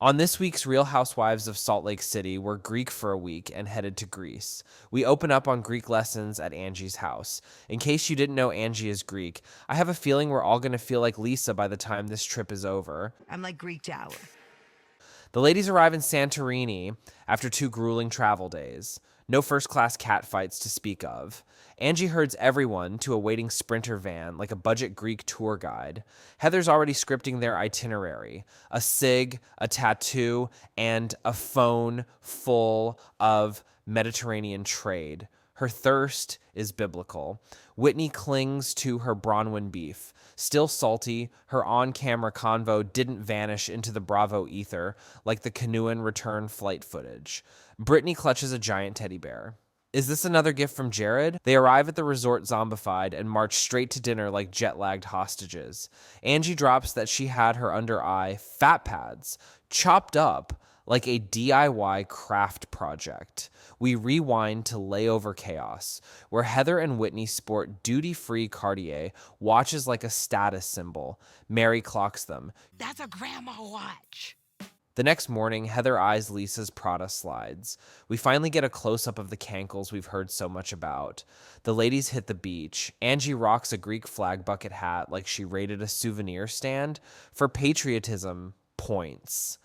On this week's Real Housewives of Salt Lake City, we're Greek for a week and headed to Greece. We open up on Greek lessons at Angie's house. In case you didn't know Angie is Greek, I have a feeling we're all going to feel like Lisa by the time this trip is over. I'm like Greeked out. The ladies arrive in Santorini after 2 grueling travel days. No first-class catfights to speak of. Angie herds everyone to a waiting Sprinter van like a budget Greek tour guide. Heather's already scripting their itinerary. A cig, a tattoo, and a phone full of Mediterranean trade. Her thirst is biblical. Whitney clings to her Bronwyn beef. Still salty, her on-camera convo didn't vanish into the Bravo ether like the canoeing return flight footage. Britney clutches a giant teddy bear. Is this another gift from Jared? They arrive at the resort zombified and march straight to dinner like jet-lagged hostages. Angie drops that she had her under eye fat pads chopped up like a DIY craft project. We rewind to layover chaos, where Heather and Whitney sport duty-free Cartier watches like a status symbol. Mary clocks them. That's a grandma watch. The next morning, Heather eyes Lisa's Prada-slides. We finally get a close-up of the Cankles we've heard so much about. The ladies hit the beach. Angie rocks a Greek flag bucket hat like she raided a souvenir stand for patriotism points.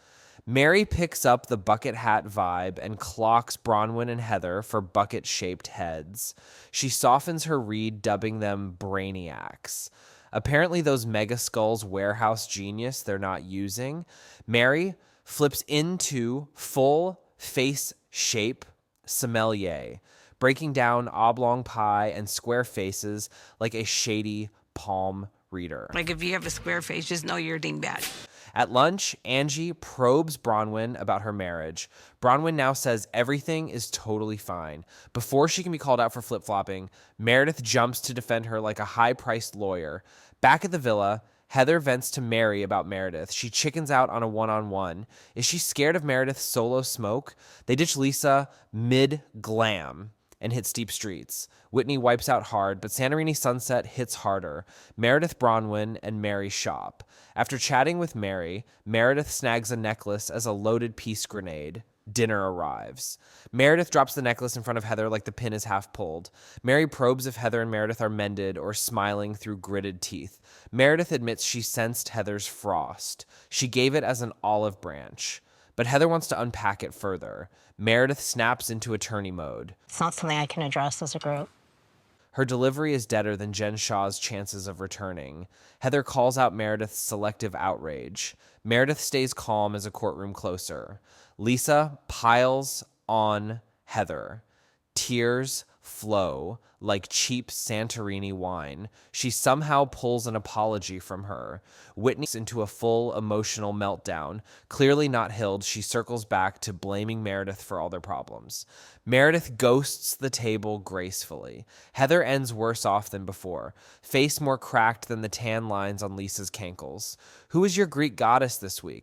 Mary picks up the bucket hat vibe and clocks Bronwyn and Heather for bucket-shaped heads. She softens her read, dubbing them brainiacs. Apparently those mega skulls warehouse genius they're not using. Mary flips into full face shape sommelier, breaking down oblong pie and square faces like a shady palm reader. Like if you have a square face, just know you're a dingbat. At lunch, Angie probes Bronwyn about her marriage. Bronwyn now says everything is totally fine. Before she can be called out for flip-flopping, Meredith jumps to defend her like a high-priced lawyer. Back at the villa, Heather vents to Mary about Meredith. She chickens out on a one-on-one. Is she scared of Meredith's solo smoke? They ditch Lisa mid-glam and hit steep streets. Whitney wipes out hard, but Santorini Sunset hits harder. Meredith, Bronwyn, and Mary shop. After chatting with Mary, Meredith snags a necklace as a loaded piece grenade. Dinner arrives. Meredith drops the necklace in front of Heather like the pin is half pulled. Mary probes if Heather and Meredith are mended or smiling through gritted teeth. Meredith admits she sensed Heather's frost. She gave it as an olive branch. But Heather wants to unpack it further. Meredith snaps into attorney mode. It's not something I can address as a group. Her delivery is deader than Jen Shaw's chances of returning. Heather calls out Meredith's selective outrage. Meredith stays calm as a courtroom closer. Lisa piles on Heather. Tears flow like cheap Santorini wine. She somehow pulls an apology from her. Whitney's into a full emotional meltdown. Clearly not healed, she circles back to blaming Meredith for all their problems. Meredith ghosts the table gracefully. Heather ends worse off than before, face more cracked than the tan lines on Lisa's cankles. Who is your Greek goddess this week?